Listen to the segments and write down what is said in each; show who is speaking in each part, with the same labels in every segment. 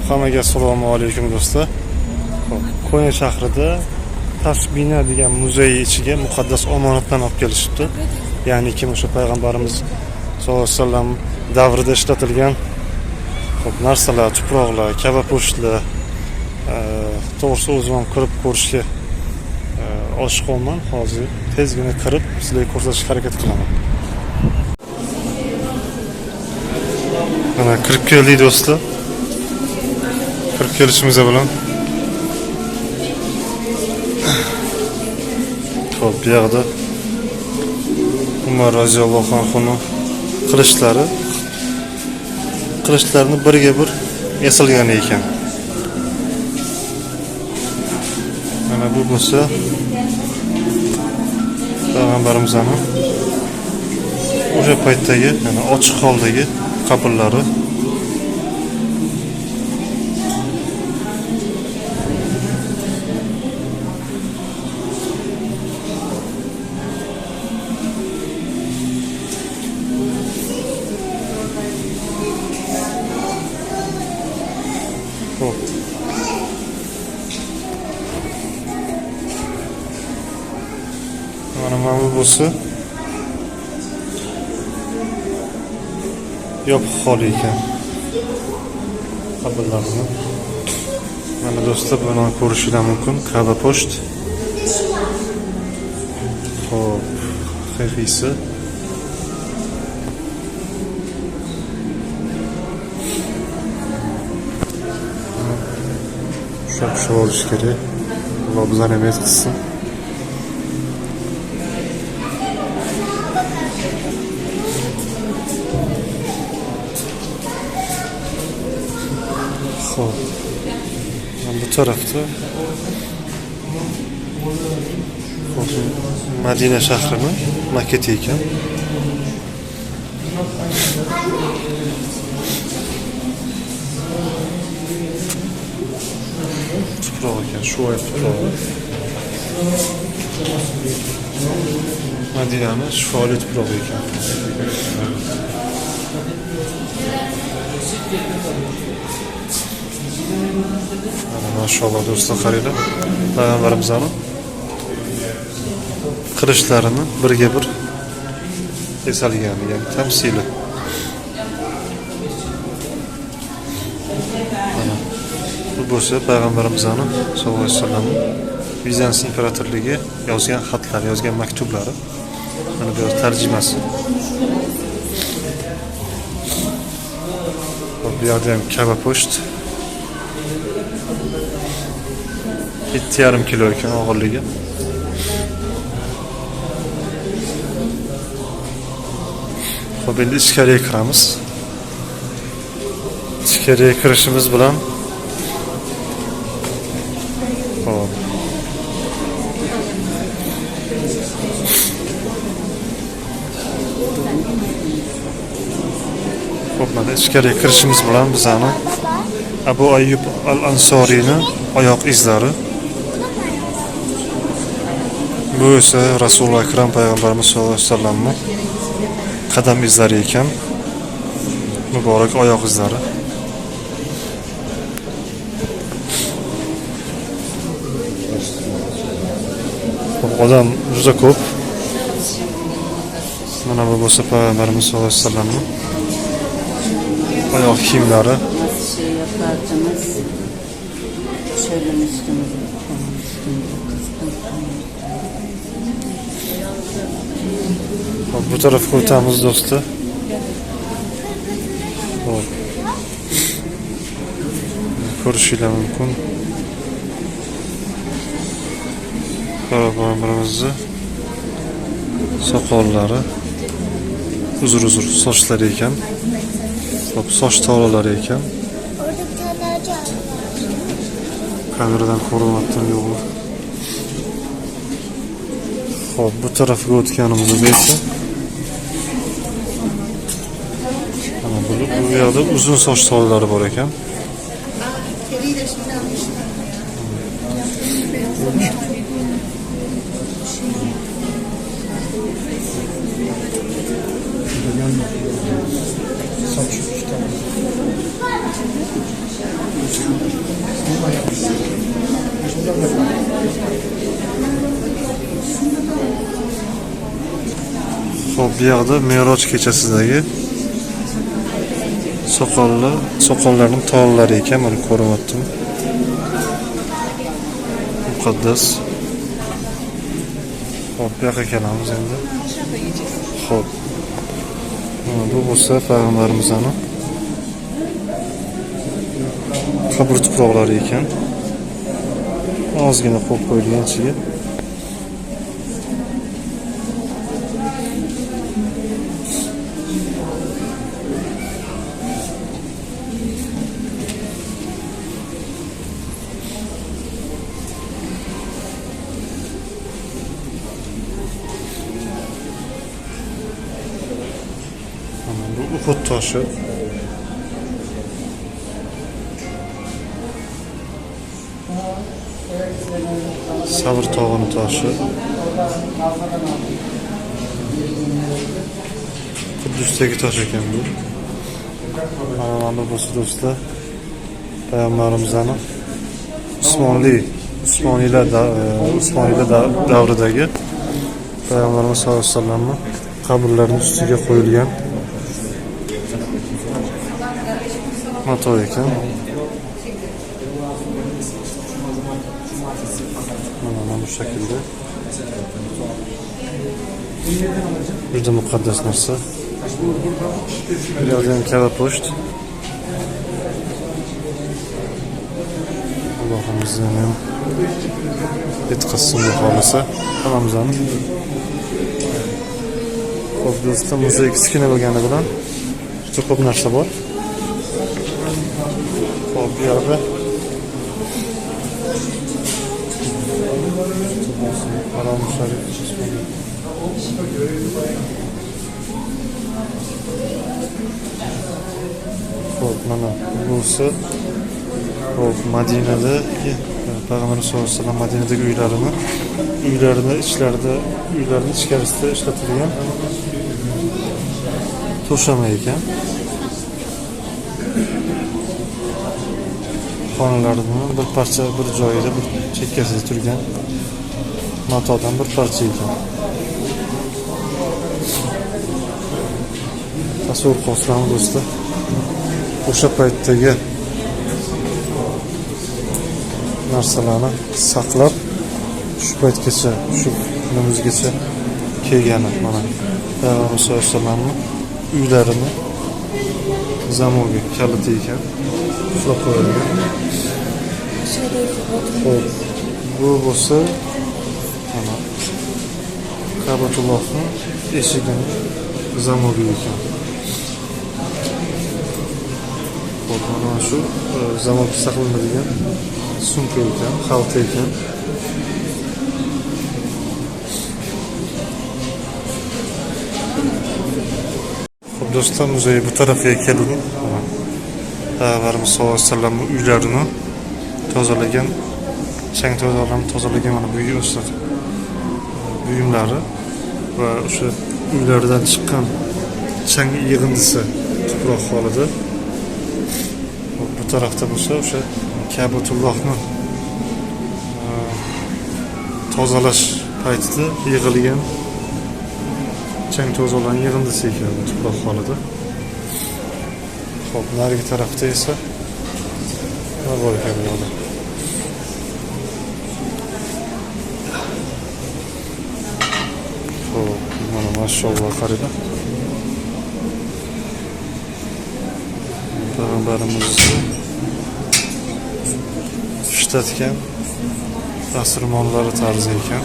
Speaker 1: Hammaga assalomu alaykum do'stlar. Konya shahrida Tasbina degan muzey ichiga muqaddas omonatlarni olib kelishibdi. Ya'ni kim o'sha payg'ambarimiz sollallohu alayhi vasallam davrida ishlatilgan narsalar, tuproqlar, kaba po'shtlar, to'g'risi o'zim ham kirib ko'rishga oshiqman. Hozir tezgina kirib sizlarga ko'rsatishga harakat qilaman. Mana kirib keldik do'stlar. Kirib kelishimiz bilan xo'p, bu yerda Umar roziyallohu anhuning qilichlarini biriga bir yasalgan ekan. Mana bu bo'lsa payg'ambarimizning o'sha paytdagi, ya'ni ochiq holdagi qabrlari. Mana bu bo'lsa yopiq hol ekan qabrlarni. Mana do'stlar, buni ko'rishingiz mumkin. Kaba po'sht. Xo'p, haqiqiysi shu bo'lishi kerak. Alloh bizlarni emas qilsin. Bu tarafta Madina shahrining maketi ekan. Tuproq ekan, shu oy tuprog'i. Madinaning shifoli tuprog'i ekan. Maşallah do'stlar, qaranglar. Payg'ambarimizning qilichlarini birga bir yasalgan, ya'ni tamsili. Mana bu bo'lsa payg'ambarimizning sollallohu alayhi vasallam Bizans imperatorligiga yozgan xatlar, yozgan maktublari. Mana bu tarjimasi. Bu yerda ham kaba po'sht. 7,5 kilo ekan og'irligi. Xo'p, endi ichkariga kiramiz. Ichkariga kirishimiz bilan xo'p. Xo'p, mana ichkariga kirishimiz bilan bizani Abu Ayyub al-Ansoriyning oyoq izlari. Bu esa Rasululloh akram payg'ambarimiz sollallohu alayhi vasallamning qadam izlari ekan. Muborak oyoq izlari. Odam juda ko'p. Mana bu bo'lsa payg'ambarimiz sollallohu alayhi vasallamning oyoq kiyimlari. Bu tarafga o'tamiz do'stlar. Ko'rishingiz mumkin. Payg'ambarimizning soqollari, uzun sochlari ekan. Soch tolalari ekan. Kameradan ko'rinyapti yo'qmi? Xo'p, bu tarafga o'tganimizda esa bu yerda uzun soch tolalari bor ekan. bu yoqda Me'roj kechasidagi soqollarning tollari ekan, mana ko'ryaptim. Muqaddas. Hop, bu yoqqa kelamiz endi. Hop. Bu bo'lsa payg'ambarimizning qabr tuproqlari ekan. Ozgina qo'yib qo'yilgan ichiga. Bu Uhud toshi. Sabr tog'ining toshi. Quddusdagi tosh ekan bu. Mana bu do'stlar payg'ambarimizning Usmoniylar davridagi payg'ambarimiz sollallohu alayhi vasallamning qabrlarining ustiga qo'yilgan mato ekan. Mana bu şekilde. Juda muqaddas narsa. Birazdan kava poşt. Allohimizdan ham yetkazsin bu xolisa. Hammamizdan. Xo'p, do'stlar, muzey kichkina bo'lgani bilan juda ko'p narsa bor. Xo'p, bu yerda Haram Şerif Xo'p, mana bunisi Madinada Payg'ambar sollallohu alayhi vasallam Madinadagi uylarini ichkarisida ishlatilgan to'shama ekan. Xonalarning bir joyida, bir chekkasida turgan matodan bir parcha ekan. Tasavvur qilsam do'stlar, o'sha paytdagi narsalarni saqlab shu paytgacha, shu kunimizgacha kelgani mana Payg'ambar sollallohu alayhi vasallamning uylarini zamoga kaliti ekan. Ushlab qo'yilgan. Bu bo'lsa mana Ka'batullohning eshigini zamogi ekan. Mana shu zamog saqlanadigan sumka ekan, xalta ekan. Xo'p, do'stlar, muzey bu tarafga keldim. Payg'ambarimiz sollallohu alayhi vasallamning uylarini tozalagan, chang to'zorlarni tozalagan mana bu buyumlari va o'sha uylardan chiqqan chang yig'indisi tuproq holida. Bu tarafda bo'lsa o'sha Ka'batullohni tozalash paytida yig'ilgan chang to'zorlarning yig'indisi ekan tuproq holida. Xo'p, narigi tarafda esa nima bor ekan bu yoqda? Xo'p, mana mashalloh qaranglar. Payg'ambarimiz ishlatgan dasturxonlari tarzi ekan.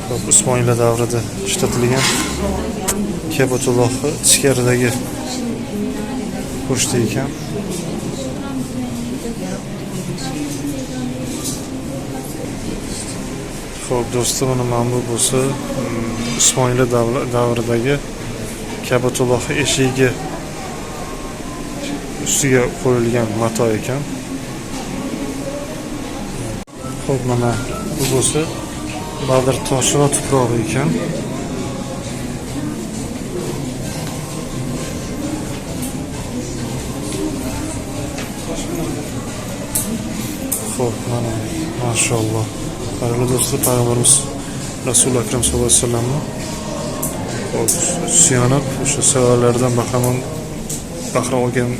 Speaker 1: Xo'p, Usmoniylar davrida ishlatilgan Ka'batullohni ichkaridagi pochta ekan. Xo'p, do'stlar, mana bu bo'lsa Usmoniylar davridagi Ka'batullohni eshigi ustiga qo'yilgan mato ekan. Xo'p, mana bu bo'lsa Badr toshi va tuprog'i ekan. Xo'p, mana mashalloh. Qadrli do'stlar, payg'ambarimiz Rasululloh akram sallallohu alayhi vasallamni suyanib o'sha savollardan bahra olgan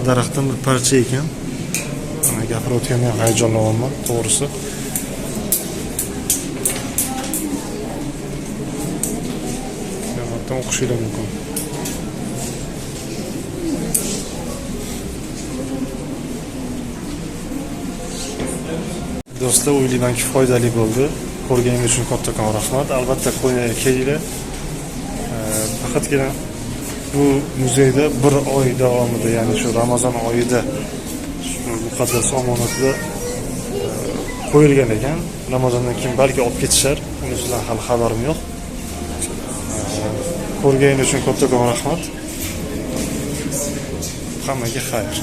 Speaker 1: daraxtdan bir parcha ekan. Gapirayotganda ham hayajonlanyapman, to'g'risi. Hatto o'qishinglar mumkin. Do'stlar, o'ylaymanki foydali bo'ldi. Ko'rganingiz uchun kattakon rahmat. Albatta Konyaga kelinglar. Faqatgina bu muzeyda bir oy davomida, ya'ni shu Ramazon oyida muqaddas omonatlar qo'yilgan ekan. Ramazondan keyin balki olib ketishar. Unisidan hali xabarim yo'q. Ko'rganingiz uchun kattakon rahmat. Hammaga xayr.